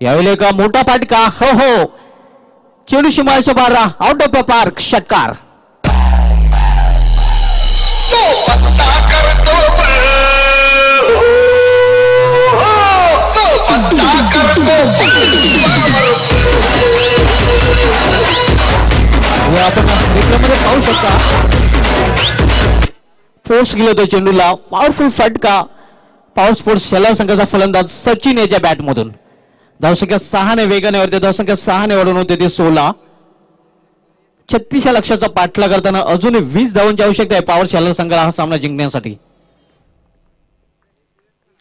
A: यावेळी का मोठा पाटका, हो हो, चेंडू शिमाच्या बारा, आउट ऑफ द पार्क, षटकार. आपण रिप्लेमध्ये पाहू शकता. फोर्स गेलो तो चेंडूला. पॉवरफुल फटका पॉवर स्पोर्ट्स शेलार संघाचा फलंदाज सचिन याच्या बॅटमधून. धावसंख्या 6 वेगाने वाढते. धावसंख्या 6 वाढून होते ते 16. 36 लक्षाचा पाठलाग करताना अजूनही 20 धावांची आवश्यकता आहे पॉवर शेलार संघाला हा सामना जिंकण्यासाठी.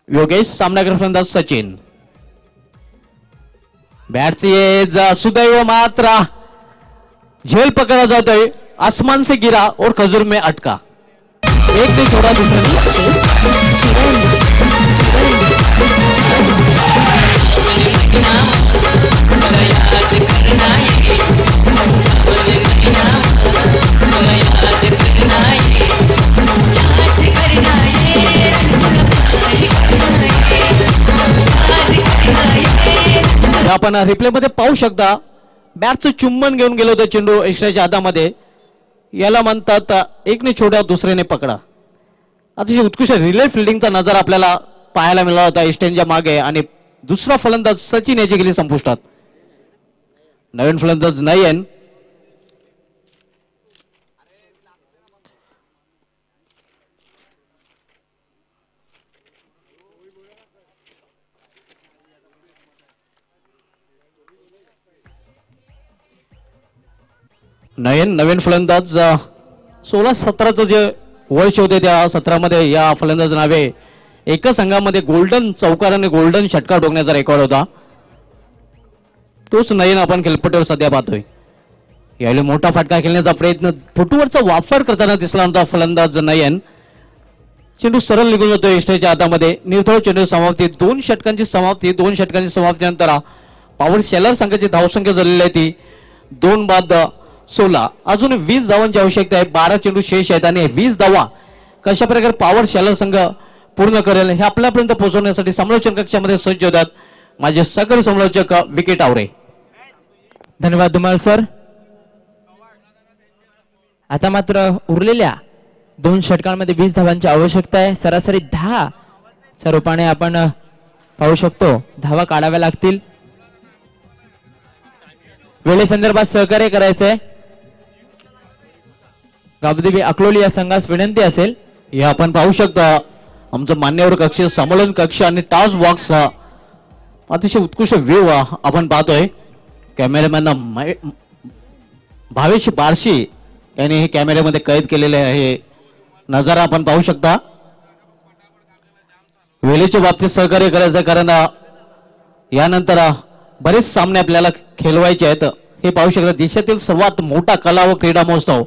A: योगेश सामनाकर फलंदाज सचिन. बॅटची एज सुदैव मात्र झेल पकडला जातोय. आसमान से गिरा और खजूर में अटका. एक ने छोड़ा दूसरे आपण रिप्ले मध्ये पाहू शकता. बॅटचं चुंबन घेऊन गेलो होतं चेंडू एक्स्ट्राच्या हातामध्ये. याला म्हणतात एक ने छोड्या दुसऱ्याने पकडा. अतिशय उत्कृष्ट रिले फिल्डिंगचा नजर आपल्याला पाहायला मिळाला होता स्टेनच्या मागे. आणि दुसरा फलंदाज सचिन याची गेली संपुष्टात. नवीन फलंदाज नयन. नवीन फलंदाज 16-17चं जे वर्ष होते त्या सत्रामध्ये या फलंदाज नावे एका संघामध्ये गोल्डन चौकार आणि गोल्डन षटकार ठोकण्याचा रेकॉर्ड होता. तोच नयन आपण खेळपट्टीवर सध्या पाहतोय. यावेळी मोठा फटका खेळण्याचा प्रयत्न, फुटूवरचा वापर करताना दिसला होता फलंदाज नयन. चेंडू सरळ निघून जातो यष्टीच्या हातामध्ये. निर्धाव चेंडू समाप्ती. 2 षटकांची समाप्ती. 2 षटकांची समाप्तीनंतर पॉवर शेलर संघाची धावसंख्या झालेली आहे ती 2 बाद 16. अजून 20 धावांची आवश्यकता आहे. 12 चेंडू शेष आहेत आणि 20 धावा कशा प्रकारे पॉवर शेलर संघ पूर्ण करेल हे आपल्यापर्यंत पोहोचवण्यासाठी समालोचन कक्षामध्ये सज्ज होतात माझे सहकारी समालोचक विकेट आवरे.
B: धन्यवाद धुमाल सर. आता मात्र उरलेल्या 2 षटकांमध्ये 20 धावांची आवश्यकता आहे. सरासरी 10 च्या रूपाने आपण पाहू शकतो धावा काढाव्या लागतील. वेळेसंदर्भात सहकार्य करायचंय. गावदेवी अकलोली या संघास विनंती असेल.
A: हे आपण पाहू शकता आमचं मान्यवर कक्ष समालोचन कक्ष आणि टास बॉक्स अतिशय उत्कृष्ट व्ह्यू आपण पाहतोय. कॅमेरामॅन भावेश बारशी यांनी हे कॅमेऱ्यामध्ये कैद केलेले आहे नजारा आपण पाहू शकता. वेळेच्या बाबतीत सहकार्य करायचं कारण यानंतर बरेच सामने आपल्याला खेळवायचे आहेत. हे पाहू शकता देशातील सर्वात मोठा कला व क्रीडा महोत्सव.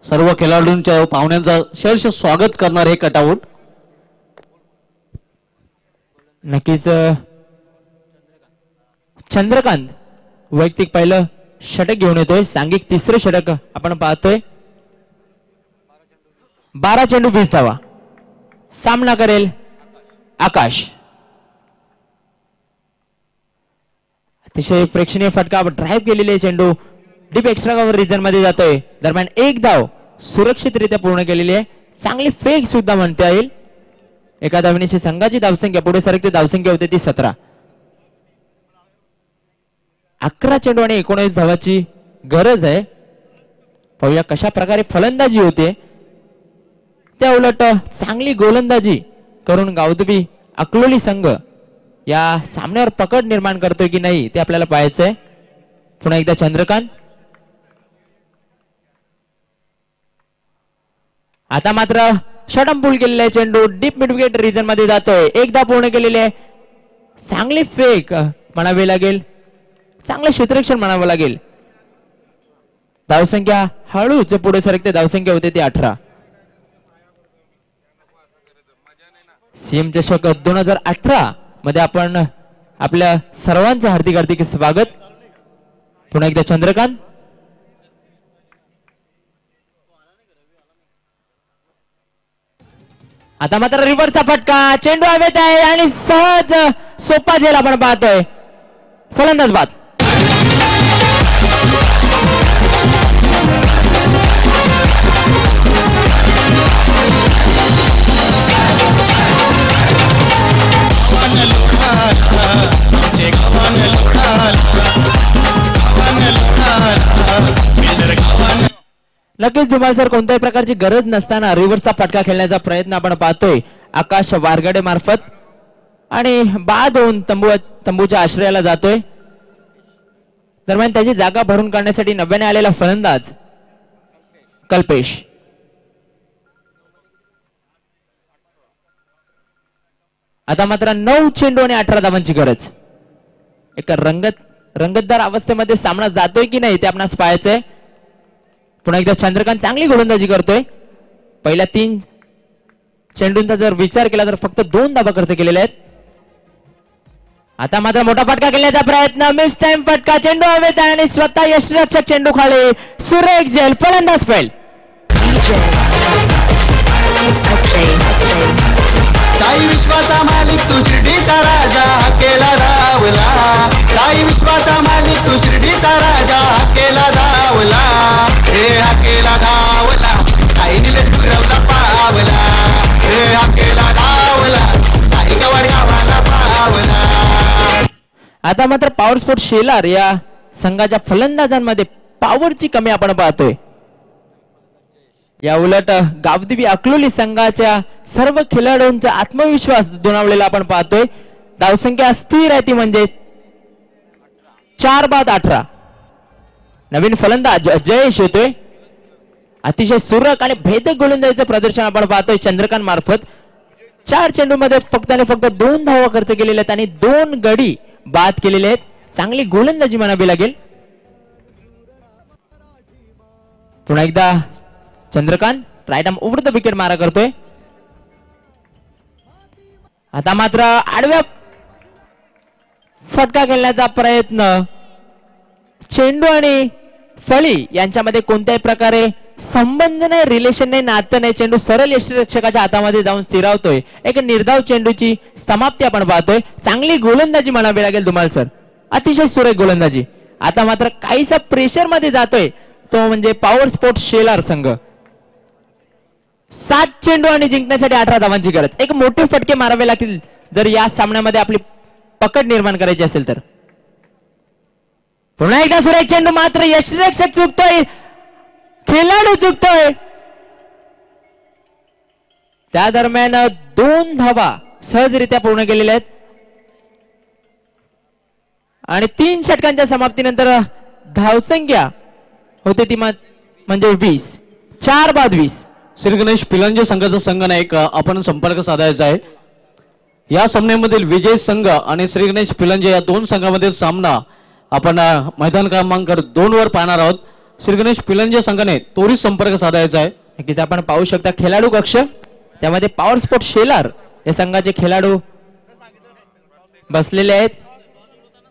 A: सर्व खेळाडूंच्या पाहुण्यांचं सहर्ष स्वागत करणार हे कटआउट.
B: नक्कीच चंद्रकांत वैयक्तिक पहिलं षटक घेऊन येतोय. सांघिक तिसरं षटक आपण पाहतोय. 12 चेंडू 20 धावा. सामना करेल आकाश. अतिशय प्रेक्षणीय फटका ड्राईव्ह केलेले चेंडू डीप एक्स्ट्रा कव्हर रिजन मध्ये जातोय. दरम्यान 1 धाव सुरक्षितरित्या पूर्ण केलेली आहे. चांगली फेक सुद्धा म्हणता येईल. एका धावनीची संघाची धावसंख्या पुढे सरकते. धावसंख्या होते ती 17. 11 चेंडू आणि 19 धावाची गरज आहे. पाहूया कशा प्रकारे फलंदाजी होते. त्या उलट चांगली गोलंदाजी करून गावदेवी अकलोली संघ या सामन्यावर पकड निर्माण करतोय की नाही ते आपल्याला पाहायचंय. पुन्हा एकदा चंद्रकांत. आता मात्र शॉर्ट पूल केलेला चेंडू डीप मिड विकेट रिजन मध्ये जातोय. 1 धाव पूर्ण केलेली आहे. चांगली फेक म्हणावी लागेल. चांगलं क्षेत्ररक्षण म्हणावं लागेल. धावसंख्या हळूच पुढे सरकते. धावसंख्या होते ती 18. सीएम चषक 2018 मध्ये आपण आपल्या सर्वांचं हार्दिक हार्दिक स्वागत. पुन्हा एकदा चंद्रकांत. आता मात्र रिव्हर्सचा फटका. चेंडू हवेत आहे आणि सहज सोपा झेल आपण पाहतोय. फलंदाज बाद. नक्कीच धुमाल सर कोणत्याही प्रकारची गरज नसताना रिव्हर्सचा फटका खेळण्याचा प्रयत्न आपण पाहतोय आकाश वारगडे मार्फत आणि बाद होऊन तंबूच्या आश्रयाला जातोय. दरम्यान त्याची जागा भरून काढण्यासाठी नव्याने आलेला फलंदाज कल्पेश. आता मात्र 9 चेंडू आणि 18 धावांची गरज. एक रंगतदार अवस्थेमध्ये सामना जातोय की नाही ते आपणास पाहायचंय. पुन्हा एकदा चंद्रकांत चांगली गोलंदाजी करतोय. पहिल्या 3 चेंडूंचा जर विचार केला तर फक्त 2 धावा खर्च केलेल्या आहेत. आता मात्र मोठा फटका खेळण्याचा प्रयत्न. मिस टाइम फटका. चेंडू हवेत आणि स्वतः यष्टीरक्षक चेंडू खाली. सुरेख झेल. फलंदाज फेल.
C: साई विश्वाचा मालिक तू शिर्डीचा राजा केला धावला. साई विश्वाचा मालिक तू शिर्डीचा राजा केला धावला. हे केला धावला. साई निलेश गुरवला पावला. हे केला धावला. साई गवड गावाला पावला.
B: आता मात्र पॉवर स्पोर्ट शेलार या संघाच्या फलंदाजांमध्ये पॉवरची कमी आपण पाहतोय. या उलट गावदेवी अकलोली संघाच्या सर्व खेळाडूंचा आत्मविश्वास दुणावलेला आपण पाहतोय. धावसंख्या स्थिर आहे ती म्हणजे 4 बाद 18. नवीन फलंदाज जयेश येतोय. अतिशय सुरक आणि भेदक गोलंदाजीचं प्रदर्शन आपण पाहतोय चंद्रकांत मार्फत. 4 चेंडू मध्ये फक्त आणि फक्त 2 धावा खर्च केलेल्या आहेत आणि 2 गडी बाद केलेले आहेत. चांगली गोलंदाजी म्हणावी लागेल. पुन्हा एकदा Chandrakant right arm over the wicket मारा करतोय. आता मात्र आडव्या फटका खेळण्याचा प्रयत्न. चेंडू आणि फळी यांच्यामध्ये कोणत्याही प्रकारे संबंध नाही, रिलेशन नाही, नातं नाही. चेंडू सरळ यष्टीरक्षकाच्या हातामध्ये जाऊन स्थिरावतोय. एक निर्धाव चेंडूची समाप्ती आपण पाहतोय. चांगली गोलंदाजी म्हणावी लागेल धुमाल सर, अतिशय सुरेख गोलंदाजी. आता मात्र काहीसा प्रेशर मध्ये जातोय तो म्हणजे पॉवर स्पोर्ट शेलार संघ. 7 चेंडू आणि जिंकण्यासाठी 18 धावांची गरज. एक मोठे फटके मारावे लागतील जर या सामन्यामध्ये आपली पकड निर्माण करायची असेल तर. पुन्हा एकदा सुरेख चेंडू, मात्र यष्टीरक्षक चुकतोय, खेळाडू चुकतोय. त्या दरम्यान 2 धावा सहजरित्या पूर्ण केलेल्या आहेत आणि 3 षटकांच्या समाप्तीनंतर धावसंख्या होते ती म्हणजे 20. 4 बाद 20.
A: श्री गणेश पिलांजे संघाचा संघनायक आपण संपर्क साधायचा आहे. या सामन्यामधील विजय संघ आणि श्री गणेश पिलांजे या 2 संघामधील सामना आपण मैदान क्रमांक 2 वर पाहणार आहोत. श्री गणेश पिलांजे संघाने त्वरित संपर्क साधायचा आहे.
B: नक्कीच आपण पाहू शकता खेळाडू कक्ष, त्यामध्ये पॉवर स्पोर्ट शेलार या संघाचे खेळाडू बसलेले आहेत.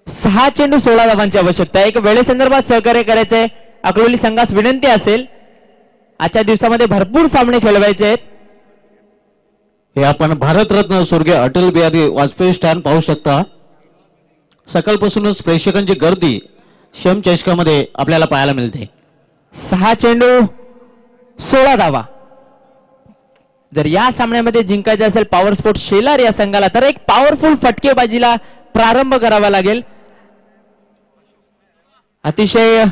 B: 6 चेंडू 16 धावांची आवश्यकता. एक वेळेसंदर्भात सहकार्य करायचंय अकलोली संघास विनंती असेल. आजच्या दिवसामध्ये भरपूर सामने खेळवायचे आहेत.
A: हे आपण भारतरत्न स्वर्गीय अटल बिहारी वाजपेयी स्टँड पाहू शकता. सकाळपासूनच प्रेक्षकांची गर्दी शम चषकामध्ये आपल्याला पाहायला मिळते.
B: 6 चेंडू 16 धावा. जर या सामन्यामध्ये जिंकायचे असेल पॉवर स्पोर्ट शेलार या संघाला तर एक पॉवरफुल फटकेबाजीला प्रारंभ करावा लागेल. अतिशय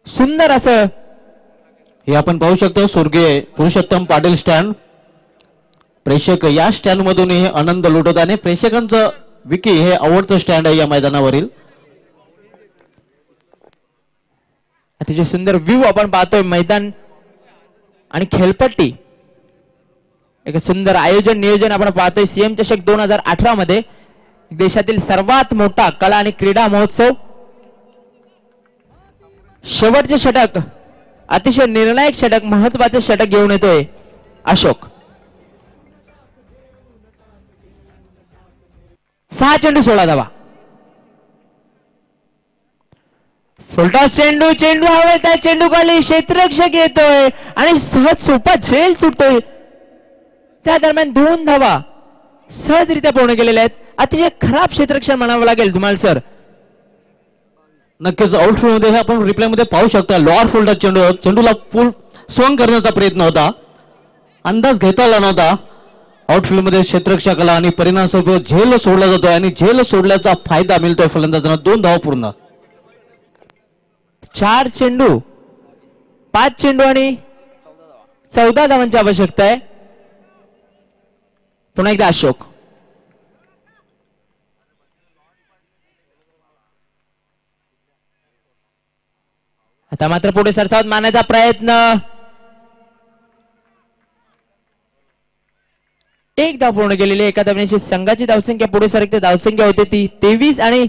B: सुंदर असं
A: हे आपण पाहू शकतो स्वर्गीय पुरुषोत्तम पाटील स्टँड. प्रेक्षक या स्टँड मधूनही आनंद लुटत आणि प्रेक्षकांचं विकी हे आवडतं स्टँड आहे या मैदानावरील.
B: अतिशय सुंदर व्ह्यू आपण पाहतोय मैदान आणि खेळपट्टी. एक सुंदर आयोजन नियोजन आपण पाहतोय. सीएम चषक 2018 मध्ये देशातील सर्वात मोठा कला आणि क्रीडा महोत्सव. शेवटचे षटक अतिशय निर्णायक षटक, महत्वाचे षटक घेऊन येतोय अशोक. 6 चेंडू 16 धावा. फुलटॉस चेंडू, चेंडू हवे त्या चेंडू खाली क्षेत्ररक्षक येतोय आणि सहज सोपा झेल सुटतोय. त्या दरम्यान 2 धावा सहजरित्या पूर्ण केलेल्या आहेत. अतिशय खराब क्षेत्ररक्षण म्हणावं लागेल धुमाल सर.
A: नक्कीच आउटफील्ड मध्ये हे आपण रिप्ले मध्ये पाहू शकता. लोअर फोल्डर चेंडू, चेंडूला पूल स्वंग करण्याचा प्रयत्न होता, अंदाज घेता आला नव्हता. आउटफील्ड मध्ये क्षेत्ररक्षकाला आणि परिणामस्वरूप झेल सोडला जातोय आणि झेल सोडल्याचा फायदा मिळतोय फलंदाजांना. 2 धावा पूर्ण.
B: 4 चेंडू 5 चेंडू आणि 14 धावांची आवश्यकता आहे. पुन्हा एकदा अशोक. आता मात्र पुढे सरसावत मारण्याचा प्रयत्न. 1 धाव पूर्ण केलेली. एका धावण्याची संघाची धावसंख्या पुढे सरकते. धावसंख्या होते ती 23 आणि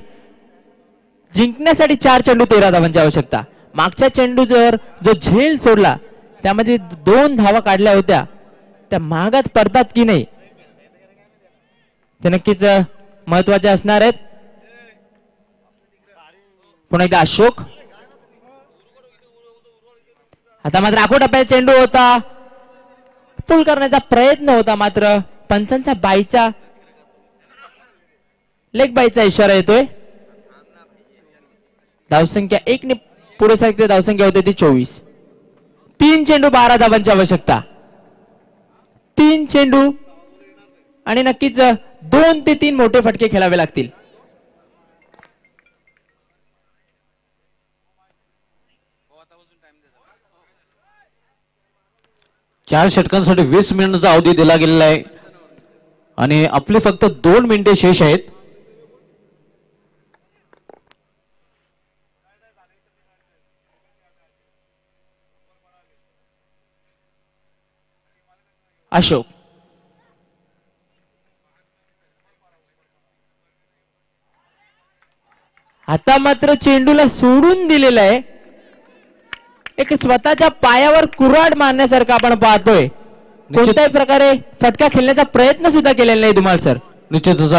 B: जिंकण्यासाठी 4 चेंडू 13 धावांची आवश्यकता. मागच्या चेंडू जो झेल सोडला त्यामध्ये 2 धावा काढल्या होत्या, त्या महागात पडतात की नाही ते नक्कीच महत्वाचे असणार आहेत. पुन्हा एकदा अशोक. आता मात्र आखो टप्प्याचा चेंडू होता, पूल करण्याचा प्रयत्न होता, मात्र पंचांचा बाईचा लेग बाईचा इशारा येतोय. धावसंख्या 1 ने पुढे सरकते. धावसंख्या होते ती 24. 3 चेंडू 12 धावांची आवश्यकता. 3 चेंडू आणि नक्कीच 2 ते 3 मोठे फटके खेळावे लागतील.
A: चार षटकांसाठी 20 मिनिटांचा अवधी दिला गेलेला आहे आणि आपली फक्त 2 मिनिटे शेष आहेत.
B: अशोक. आता मात्र चेंडूला सोडून दिलेला आहे. एक स्वतःच्या पायावर कुऱ्हाड मारण्यासारखं आपण पाहतोय. कोणत्याही प्रकारे फटका खेळण्याचा प्रयत्न सुद्धा केलेला नाही धुमाळ सर.
A: निश्चितच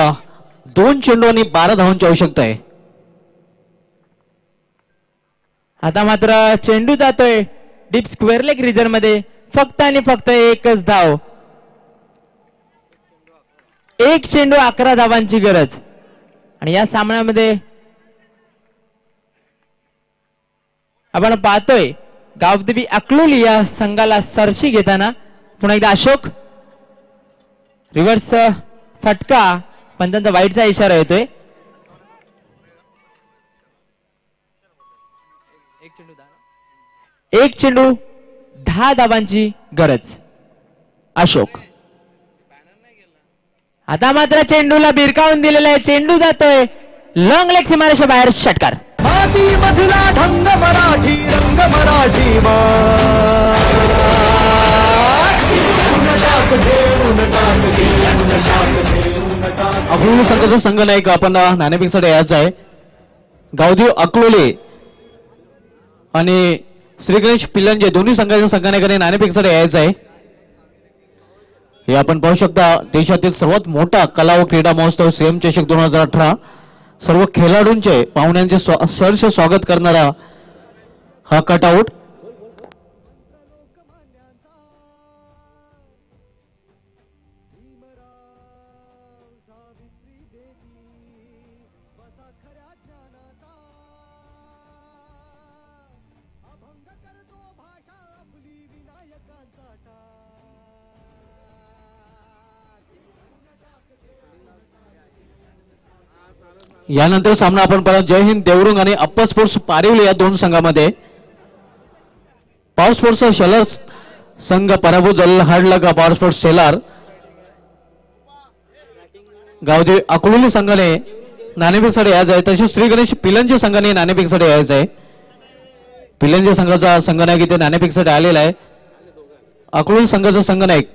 A: 2 चेंडू आणि 12 धावांची आवश्यकता आहे.
B: आता मात्र चेंडू जातोय डीप स्क्वेअर लेग रिजन मध्ये. फक्त आणि फक्त एकच धाव. 1 चेंडू 11 धावांची गरज. आणि या सामन्यामध्ये आपण पाहतोय गावदेवी अकलोली या संघाला सरशी घेताना. पुन्हा एकदा अशोक रिव्हर्स फटका पंचांचा वाईटचा इशारा येतोय. एक चेंडू 10 धावांची गरज. अशोक आता मात्र चेंडूला बिरकावून दिलेला आहे. चेंडू जातोय लॉंग लेग सीमारेषा बाहेर. षटकार.
C: माती मधला ढंग मराठी रंग मराठी
A: अकलोली संघाचा संघ नायक आपण नाणेफेकीसाठी यायचा आहे. गावदेव अकलोले आणि श्री गणेश पिल्लंजे दोन्ही संघाच्या संघाने नाणेफेकीसाठी यायचं आहे. हे आपण पाहू शकता देशातील सर्वात मोठा कला व क्रीडा महोत्सव सीएम चषक 2018 सर्व खेळाडूंचे पाहुण्यांचे सहर्ष स्वागत करणारा हा कटआउट. यानंतर सामना आपण पाहतो जय हिंद देवरुंग आणि अप्पा स्पोर्ट्स पारिवली या 2 संघामध्ये. पॉवर स्पोर्ट्स शेलार संघ पराभूत झालेला हाडला का पॉवर स्पोर्ट्स शेलार. गावदेवी अकलोली संघाने नाणेफेकीसाठी यायचं आहे. तसेच श्री गणेश पिलंजे संघाने नाणेफेकीसाठी यायचं आहे. पिलंजे संघाचा संघनायक इथे नाणेफेकीसाठी आलेला आहे. अकलोली संघाचा संघनायक